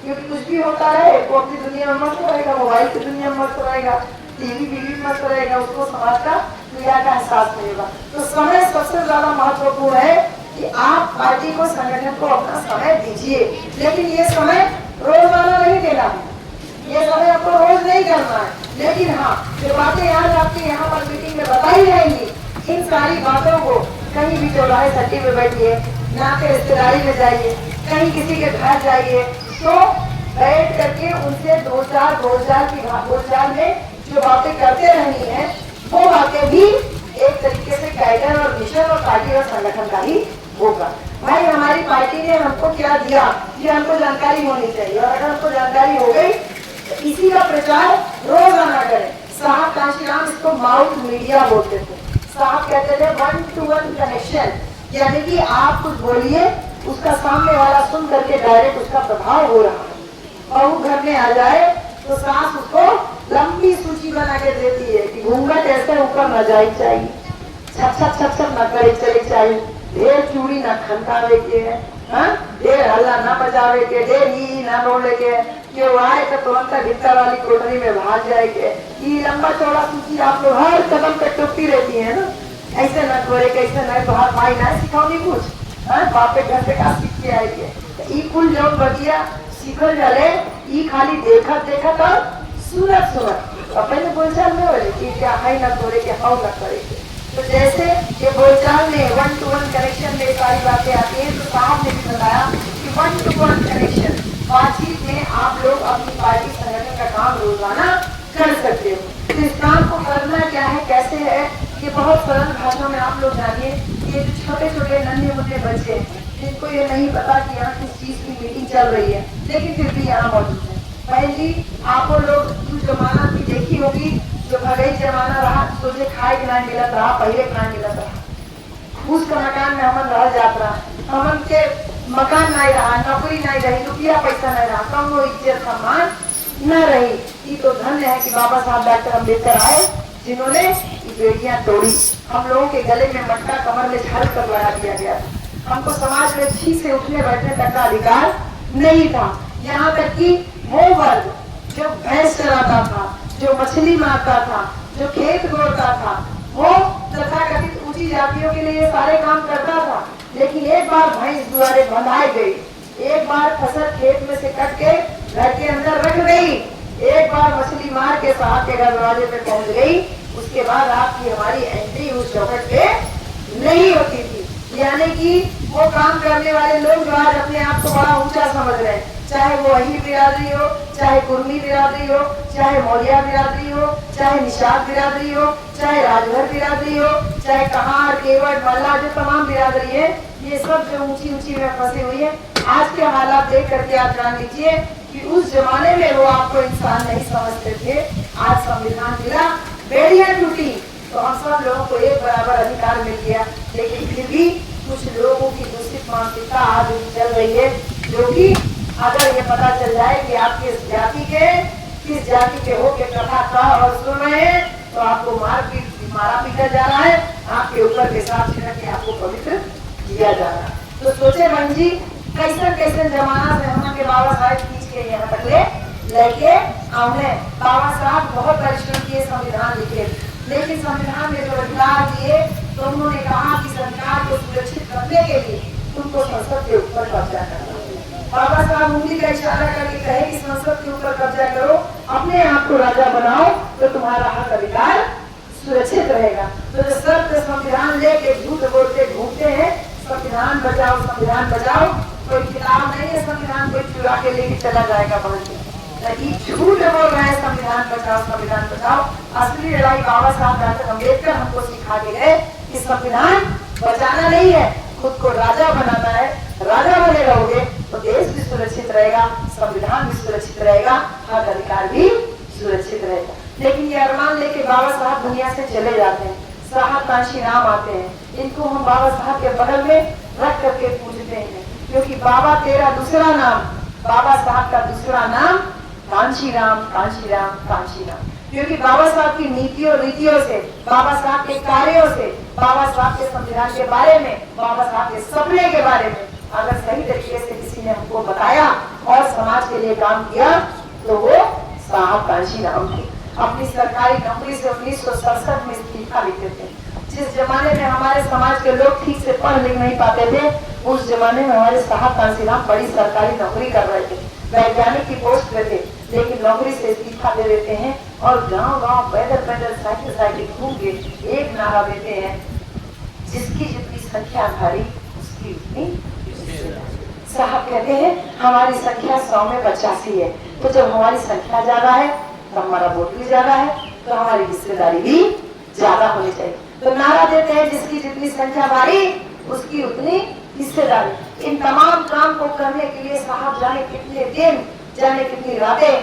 क्योंकि कुछ भी होता रहे वो अपनी दुनिया में मस्त रहेगा, मोबाइल की दुनिया में मस्त रहेगा, टीवी बीवी मस्त रहेगा, उसको समाज का क्रिया का एहसास नहीं होगा। तो समय सबसे ज्यादा महत्वपूर्ण है कि आप पार्टी को, संगठन को अपना समय दीजिए, लेकिन ये समय रोजाना नहीं देना है, ये समय आपको रोज नहीं करना है। लेकिन हाँ, जो बातें आज आपके यहाँ पर मीटिंग में बताई जाएंगी, इन सारी बातों को कहीं भी चौराहे सट्टी में बैठिए, ना के रिश्तेदारी में जाइए, कहीं किसी के घर जाइए, तो बैठ करके उनसे दो चार बोलचाल में जो बातें करते रहनी है, वो बातें भी एक तरीके से गाइडर और मिशन और पार्टी और संगठन का ही होगा। भाई हमारी पार्टी ने हमको क्या दिया, ये हमको जानकारी होनी चाहिए, और अगर हमको जानकारी हो गई तो इसी का प्रचार रोजाना करें। साहब कांशीराम इसको माउथ मीडिया बोलते थे। साहब कहते थे 1-to-1 कनेक्शन, यानी कि आप कुछ बोलिए, उसका सामने वाला सुन करके डायरेक्ट उसका प्रभाव हो रहा है। बहू घर में आ जाए तो सास उसको लंबी सूची बना के देती है कि घूंघट ऐसे ऊपर न जाए चाहिए, छप न करे चले चाहिए, ढेर चूड़ी न खनकावे के, ढेर हल्ला न बजावे के, ढेर ही न बोले के, क्यों आए तो तुरंत भीतर वाली कोठरी में भाग जाए के। ये लंबा चौड़ा सूची आप लोग हर कदम पे टूटती रहती है ना, ऐसे न करे कैसे न, तो हाथ माई ना सिखाओगी कुछ, बापे घर पे का सीख के आएगी। ई कुल जो बतिया सीखल जाले, ई खाली देखा तो सुनत अपने बोलचाल में बोले कि क्या है न तोड़े के हाउ न करे। तो जैसे ये बोलचाल में 1-to-1 कनेक्शन में सारी बातें आती हैं, तो साहब ने भी बताया कि 1-to-1 कनेक्शन बातचीत में आप लोग अपनी पार्टी संगठन का काम रोजाना कर सकते हो। तो इस काम को करना क्या है, कैसे है, ये बहुत सरल भाषा में आप लोग जानिए। ये जो छोटे छोटे नन्हे मुन्ने बच्चे हैं, जिनको ये नहीं पता कि यहाँ किस चीज की मीटिंग चल रही है, लेकिन फिर भी यहाँ मौजूद है। बहन जी, आप लोग जो जमाना की देखी होगी, जो भले जमाना रहा, तुझे खाए के नहीं मिलत रहा, पहले खाए मिलत रहा, घूस का मकान में हमन रह जात रहा, हमन के मकान नहीं रहा, नौकरी नहीं रही, रुपया पैसा नहीं रहा, कम वो इज्जत सम्मान न रही। ये तो धन्य है कि बाबा साहब डॉक्टर अम्बेडकर आए, जिन्होंने बेड़ियां तोड़ी, हम लोगों के गले में मटका, कमर में झाड़ कर लगा दिया गया। हमको समाज में छी से उठने बैठने तक का अधिकार नहीं था। यहाँ तक कि वो वर्ग जो भैंस चराता था, जो मछली मारता था, जो खेत गोड़ता था, वो तथाकथित ऊंची जातियों के लिए सारे काम करता था। लेकिन एक बार भैंस द्वारे बंधाई गई, एक बार फसल खेत में से कट के घर के अंदर रख गई, एक बार मछली मार के साहब के घर दरवाजे पे पहुंच गई, उसके बाद आपकी हमारी एंट्री उस चौखट पे नहीं होती थी। यानी कि वो काम करने वाले लोग जो आज अपने आप को बड़ा ऊंचा समझ रहे हैं, चाहे वो अही बिरादरी हो, चाहे कुर्मी बिरादरी हो, चाहे मौर्या बिरादरी हो, चाहे निषाद बिरादरी हो, चाहे राजभर बिरादरी हो, चाहे कहार, केवट, मल्ला, जो तमाम बिरादरी है, ये सब जो ऊंची ऊंची में फंसी हुई है, आज के हालात देख करके आप जान लीजिए कि उस जमाने में वो आपको इंसान नहीं समझते थे। आज संविधान मिला, बेड़ियां टूटी, तो हम सब लोगों को एक बराबर अधिकार मिल गया। लेकिन फिर भी कुछ लोगों की दूषित मानसिकता आज भी चल रही है, जो कि अगर ये पता चल जाए कि आप किस जाति के हो के कथा कह और सुन रहे हैं, तो आपको मारा पीटा जा रहा है, आपके ऊपर पेशाब छिड़क के आपको पवित्र किया जा रहा है। तो सोचे बहन जी, कैसे जमाना से हमारे बाबा साहब खींच के यहाँ तक लेके आने। बाबा साहब बहुत परिश्रम किए, संविधान लिखे, लेकिन संविधान में जो अधिकार दिए, तो उन्होंने कहा कि सरकार को सुरक्षित करने के लिए तुमको संसद के ऊपर कब्जा करना। बाबा साहब उंगली का इशारा करके कहे कि संसद के ऊपर कब्जा करो, अपने आप को राजा बनाओ, तो तुम्हारा हक अधिकार सुरक्षित रहेगा। तो जो सब संविधान लेके झूठ बोलते घूमते हैं, संविधान बचाओ, संविधान बचाओ, कोई किताब नहीं है संविधान कोई चुरा के लेके चला जाएगा बोलते, झूठ बोल रहे हैं संविधान बचाओ, संविधान बचाओ। असली लड़ाई बाबा साहब डॉक्टर अम्बेडकर हमको सिखा के गए कि संविधान बचाना नहीं है, खुद को राजा बनाना है। राजा बने रहोगे तो देश भी सुरक्षित रहेगा, संविधान भी सुरक्षित रहेगा, हक अधिकार भी सुरक्षित रहेगा। लेकिन ये अरमान लेके बाबा साहब दुनिया से चले जाते हैं, साहब कांशीराम आते हैं, इनको हम बाबा साहब के बगल में रख करके पूछते हैं, क्योंकि बाबा तेरा दूसरा नाम, बाबा साहब का दूसरा नाम कांशीराम, कांशीराम, कांशीराम। क्योंकि बाबा साहब की नीतियों रीतियों से, बाबा साहब के कार्यों से, बाबा साहब के संविधान के बारे में, बाबा साहब के सपने के बारे में अगर सही तरीके से किसी ने हमको बताया और समाज के के लिए काम किया तो वो साहब कांशीराम थे। अपनी सरकारी नौकरी से 1967 में इस्तीफा देते थे। जिस जमाने में हमारे समाज के लोग ठीक से पढ़ लिख नहीं पाते थे, उस जमाने में हमारे साहब कांशीराम बड़ी सरकारी नौकरी कर रहे थे, वैज्ञानिक की पोस्ट पे थे, लेकिन नौकरी से इस्तीफा दे देते हैं और गांव-गांव पैदल साइकिल घूम के एक नारा देते हैं, जिसकी जितनी संख्या भारी उसकी उतनी। साहब कहते हैं हमारी संख्या 100 में 85 है, तो जब हमारी संख्या ज्यादा है तो हमारा वोट भी ज्यादा है, तो हमारी हिस्सेदारी भी ज्यादा होनी चाहिए। तो नारा देते हैं जिसकी जितनी संख्या भारी उसकी उतनी हिस्सेदारी। इन तमाम काम को करने के लिए साहब जाने कितने दिन, जाने कितनी रातें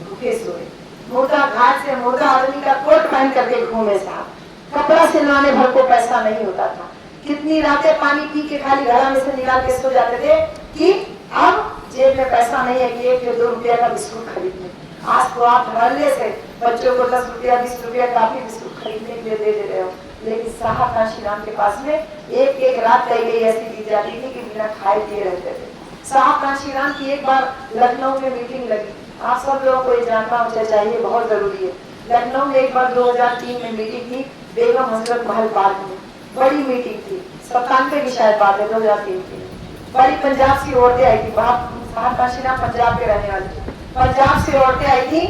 भूखे सोए, मुर्दा घाट से मुर्दा आदमी का कोट पहन करके घूमे साहब, कपड़ा सिलवाने भर को पैसा नहीं होता था, कितनी रातें पानी पी के खाली घड़ा में से निकाल के सो जाते थे कि अब जेब में पैसा नहीं है कि 1 या 2 रुपया का बिस्कुट खरीदने। आज तो आप हल्ले से बच्चों को 10 रुपया 20 रुपया काफी बिस्कुट खरीदने के लिए दे रहे हो, लेकिन साहब कांशीराम के पास में एक रात कई गई ऐसी बीत जाती थी कि बिना खाए पिए रहते थे। साहब कांशीराम की एक बार लखनऊ में मीटिंग लगी, आप सब लोगों को ये जानना होना चाहिए, बहुत जरूरी है। लखनऊ में एक बार 2003 में मीटिंग थी बेगम हजरत महल पार्क में, बड़ी मीटिंग थी, 97 की शायद बात है, 2003 की। बड़ी पंजाब से औरतें आई थी, साहब कांशीराम पंजाब के रहने वाले थे, पंजाब से औरतें आई थी।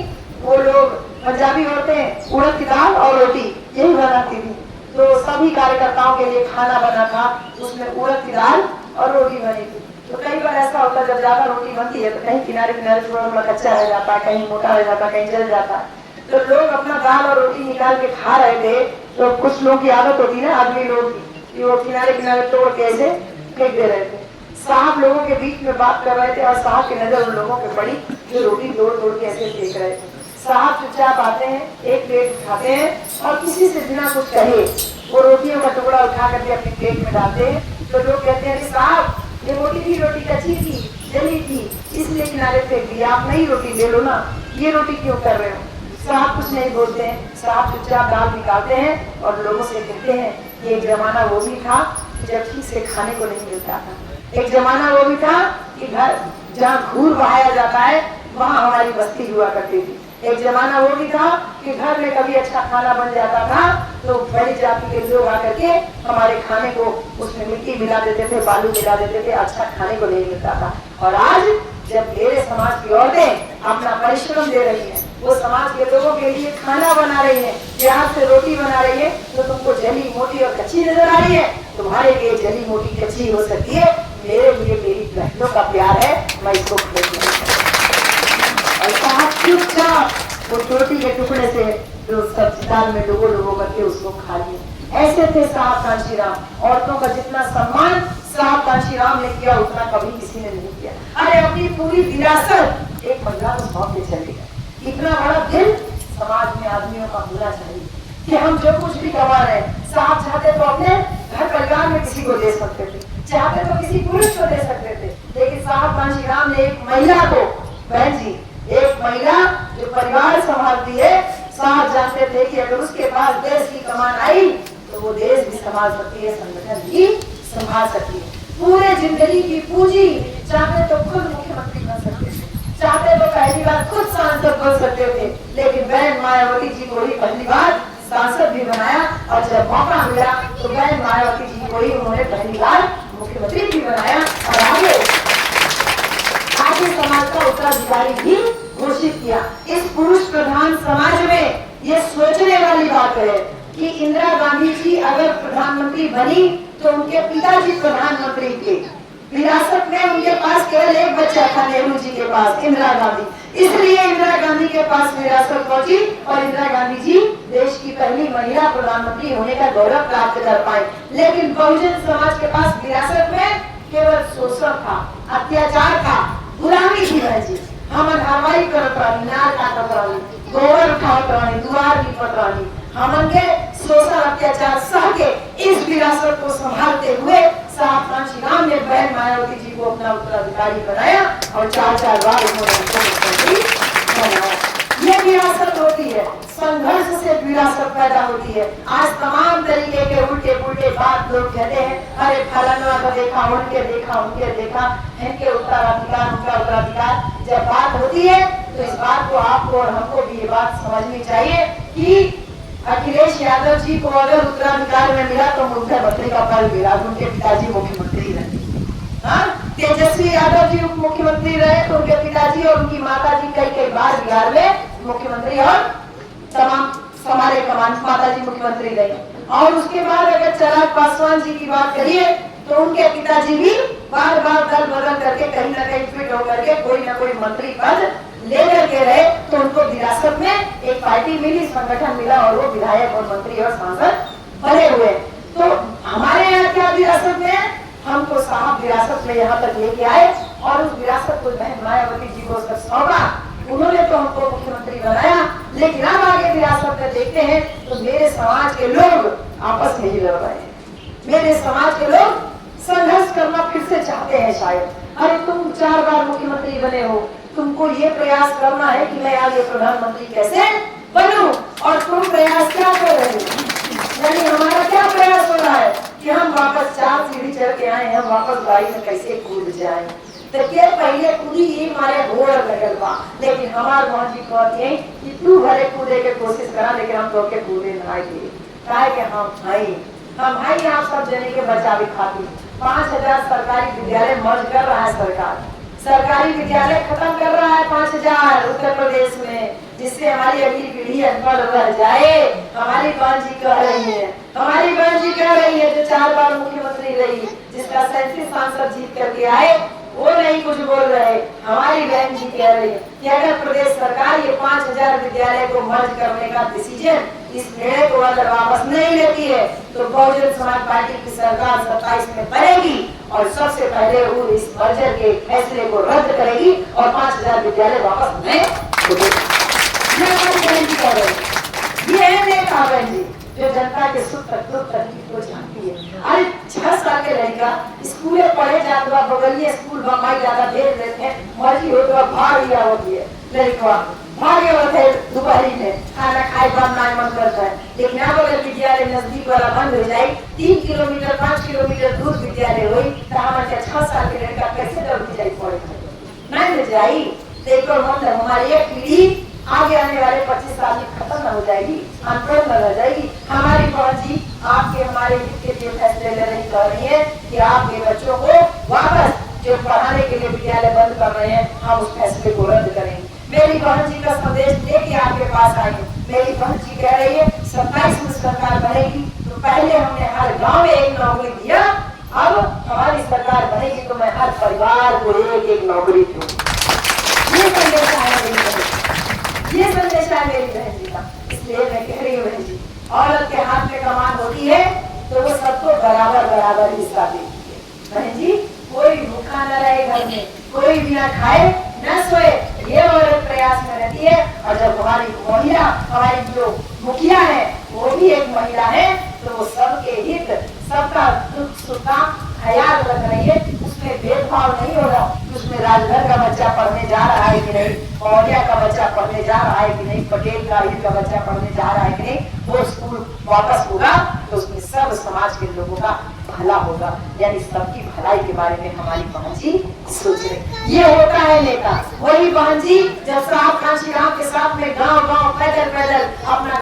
वो लोग पंजाबी औरतें उड़द की दाल और रोटी यही बनाती थी, तो सभी कार्यकर्ताओं के लिए खाना बना था, उसमें उड़द की दाल और रोटी बनी थी। तो कई बार ऐसा होता है जब ज्यादा रोटी बनती है तो कहीं किनारे किनारे थोड़ा कच्चा रह जाता है, कहीं मोटा रह जाता है, कहीं जल जाता है, तो लोग अपना दाल और रोटी निकाल के खा रहे थे। तो कुछ लोगों की आदत होती है ना, आदमी लोग की, वो किनारे किनारे तोड़ के ऐसे फेंक दे रहे थे। साहब लोगों के बीच में बात कर रहे थे और साहब की नजर उन लोगों पे पड़ी जो रोटी तोड़ तोड़ के ऐसे फेंक रहे थे। साहब चुपचाप आते हैं, एक प्लेट उठाते हैं और किसी से बिना कुछ कहे वो रोटियों का टुकड़ा उठा करके अपनी प्लेट में डालते हैं। तो लोग कहते हैं साहब ये रोटी कच्ची थी, जली थी, इसलिए किनारे फेंक दी, आप नई रोटी ले लो ना, ये रोटी क्यों कर रहे हो? साहब कुछ नहीं बोलते हैं, साहब चुपचाप दाल निकालते हैं और लोगों से कहते हैं ये जमाना वो भी था जब ठीक से खाने को नहीं मिलता था, एक जमाना वो भी था कि घर जहाँ घूर बहाया जाता है वहाँ हमारी बस्ती हुआ करती थी, एक जमाना वो भी था कि घर में कभी अच्छा खाना बन जाता था तो बड़ी जाति के लोग आकर के हमारे खाने को उसमें मिट्टी मिला देते थे, बालू मिला देते थे, अच्छा खाने को नहीं मिलता था। और आज जब मेरे समाज की औरतें अपना परिश्रम दे रही हैं, वो समाज के लोगों के लिए खाना बना रही है, प्याज से रोटी बना रही है, तो तुमको जली मोटी और कच्ची नजर आ रही है, तुम्हारे लिए जली मोटी कच्ची हो सकती है, मेरे लिए मेरी बहनों का प्यार है, मैं इसको चुपचाप वो रोटी के टुकड़े से जो सब्जी दाल में डुबो करके उसको खा लिए। ऐसे थे साहब कांशीराम। औरतों का जितना सम्मान साहब कांशीराम ने किया उतना कभी किसी ने नहीं किया। अरे अपनी पूरी विरासत एक महिला को सौंप के चले गए। इतना बड़ा दिल समाज में आदमियों का होना चाहिए कि हम जो कुछ भी कमा रहे हैं, साहब चाहते तो अपने घर परिवार में किसी को दे सकते थे, चाहते तो किसी पुरुष को दे सकते थे, लेकिन साहब कांशीराम ने एक महिला को, बहन जी, एक महिला जो परिवार संभालती है, साहब जानते थे कि अगर उसके पास देश की कमान आई तो वो देश भी संभाल सकती है, संगठन भी संभाल सकती है। पूरे जिंदगी की पूंजी चाहते तो खुद मुख्यमंत्री बन सकते थे, चाहते तो पहली बार खुद सांसद बन सकते थे, लेकिन बहन मायावती जी को ही पहली बार सांसद भी बनाया और जब मौका मिला तो बहन मायावती जी को ही उन्होंने पहली बार मुख्यमंत्री भी बनाया और आगे समाज का उत्तराधिकारी भी घोषित किया। इस पुरुष प्रधान समाज में ये सोचने वाली बात है कि इंदिरा गांधी जी अगर प्रधानमंत्री बनी तो उनके पिताजी प्रधानमंत्री थे, विरासत में उनके पास केवल एक बच्चा था, नेहरू जी के पास इंदिरा गांधी, इसलिए इंदिरा गांधी के पास विरासत पहुंची और इंदिरा गांधी जी देश की पहली महिला प्रधानमंत्री होने का गौरव प्राप्त कर पाए। लेकिन बहुजन समाज के पास विरासत में केवल शोषण था, अत्याचार था, गुलामी थी। जी हमन हवाई करत रही, नार काटत रही, गोबर उठावत रही, दुआर लिपट रही, हमन के शोषण अत्याचार सह के इस विरासत को संभालते हुए साहब कांशीराम ने बहन मायावती जी को अपना उत्तराधिकारी बनाया और 4 बार उन्होंने मुख्यमंत्री बनाया। ये विरासत होती है, संघर्ष से विरासत पैदा होती है। आज तमाम तरीके के उल्टे पुल्टे बात लोग कहते हैं, अरे फलाना को देखा, उनके देखा, इनके उत्तराधिकार, उनका उत्तराधिकार। जब बात होती है। तो इस बात को आपको और हमको भी ये बात समझनी चाहिए कि अखिलेश यादव जी को अगर उत्तराधिकार में मिला तो मुख्यमंत्री का पद मिला, उनके पिताजी मुख्यमंत्री रहे। तेजस्वी यादव जी उप मुख्यमंत्री रहे तो उनके पिताजी और उनकी माता जी कई बार बिहार में मुख्यमंत्री और तमाम हमारे माता जी मुख्यमंत्री रहे। और उसके बाद अगर चिराग पासवान जी की बात करिए तो उनके पिताजी भी बार बार दल बदल करके कहीं ना कहीं फिट होकर के कोई ना कोई मंत्री पद लेकर के रहे। तो उनको विरासत में एक पार्टी मिली, संगठन मिला और वो विधायक और मंत्री और सांसद बने हुए। तो हमारे यहाँ क्या विरासत में हमको साहब विरासत में यहाँ तक लेके आए और उस विरासत को बहन मायावती जी को सौंपा। उन्होंने तो हमको मुख्यमंत्री बनाया, लेकिन अब आगे विरासत में देखते हैं तो मेरे समाज के लोग आपस में ही लड़ रहे हैं। मेरे समाज के लोग संघर्ष करना फिर से चाहते हैं शायद। अरे तुम 4 बार मुख्यमंत्री बने हो, तुमको ये प्रयास करना है कि मैं आगे प्रधानमंत्री कैसे बनूं, और तुम प्रयास क्या कर रहे हो? यानी हमारा क्या प्रयास हो रहा है कि हम वापस 4 सीढ़ी चढ़ के आए, हम वापस गाड़ी में कैसे कूद जाएं। तो क्या पहले कूदी ये मारे घोड़ लगल बा, लेकिन हमार वहाँ जी कहती है कि तू भले कूदे के कोशिश करा, लेकिन हम तो के कूदे ना दिए। काहे के हम भाई आप सब जने के बचावे खातिर 5000 सरकारी विद्यालय मर्ज कर रहा है सरकार। सरकारी विद्यालय खत्म कर रहा है 5000 उत्तर प्रदेश में, जिससे हमारी अगली पीढ़ी अनपढ़ रह जाए। हमारी बहन जी कह रही है, हमारी बहन जी कह रही है जो 4 बार मुख्यमंत्री रही, जिसका 37 सांसद जीत करके आए, वो नहीं कुछ बोल रहे। हमारी बहन जी कह रही है कि अगर प्रदेश सरकार ये 5000 विद्यालय को मर्ज करने का डिसीजन, इस निर्णय को अगर वापस नहीं लेती है तो बहुजन समाज पार्टी की सरकार 27 में बनेगी और सबसे पहले वो इस मर्जर के फैसले को रद्द करेगी और 5000 विद्यालय वापस नहीं कह रहे। ये है नेता बहन जी जो जनता के सुख दुख तकलीफ को जानती है। अरे 6 साल के लड़का स्कूल पढ़े जाता, बगलिए स्कूल बम्बई ज्यादा भेज देते हैं, मर्जी हो तो भाग लिया होती है लड़का भागे होते है दोपहरी में खाना खाए बाद ना मन करता है। लेकिन अब अगर विद्यालय नजदीक वाला बंद हो जाए, 3 किलोमीटर 5 किलोमीटर दूर विद्यालय हो तो हमारे 6 साल के लड़का कैसे दौड़ जाए पड़े नहीं मिल जाये। देखो मतलब हमारी एक पीढ़ी आगे आने वाले 25 साल में खत्म न हो जाएगी, अनपढ़ न रह जाएगी। हमारी बहन जी आपके हमारे हित के लिए फैसले ले रही कर रही है कि आपके बच्चों को वापस जो पढ़ाने के लिए विद्यालय बंद कर रहे हैं, हम उस फैसले को रद्द करेंगे। मेरी बहन जी का संदेश लेके आपके पास आई है। मेरी बहन जी कह रही है 27 में सरकार बनेगी तो पहले हमने हर गांव में एक नौकरी दिया, अब हमारी सरकार बनेगी तो मैं हर परिवार को एक नौकरी दूंगी। ये संदेश आया मेरी बहन, ये संदेश है मेरी बहन जी का। इसलिए मैं कह रही हूँ बहन जी, औरत के हाथ में कमान होती है तो वो सबको बराबर बराबर हिस्सा देती है। बहन जी कोई भूखा न रहे घर में, कोई बिना खाए न सोए, ये औरत प्रयास में रहती है। और जब हमारी महिला, हमारी जो मुखिया है वो भी एक महिला है, तो वो सबके हित, सबका दुख सुख का ख्याल रख रही है। उसमें भेदभाव नहीं हो रहा, उसमें राजभर का बच्चा पढ़ने जा रहा है कि नहीं, मौर्या का बच्चा पढ़ने जा रहा है कि नहीं, पटेल का का बच्चा पढ़ने जा रहा है कि नहीं, वो स्कूल वापस होगा तो उसमें सब समाज के लोगों का भला होगा। यानी सबकी भलाई के बारे में हमारी बहन जी सोच रहे। ये होता है नेता, वही बहन जी जब साहब कांशीराम के साथ में गांव गांव पैदल पैदल अपना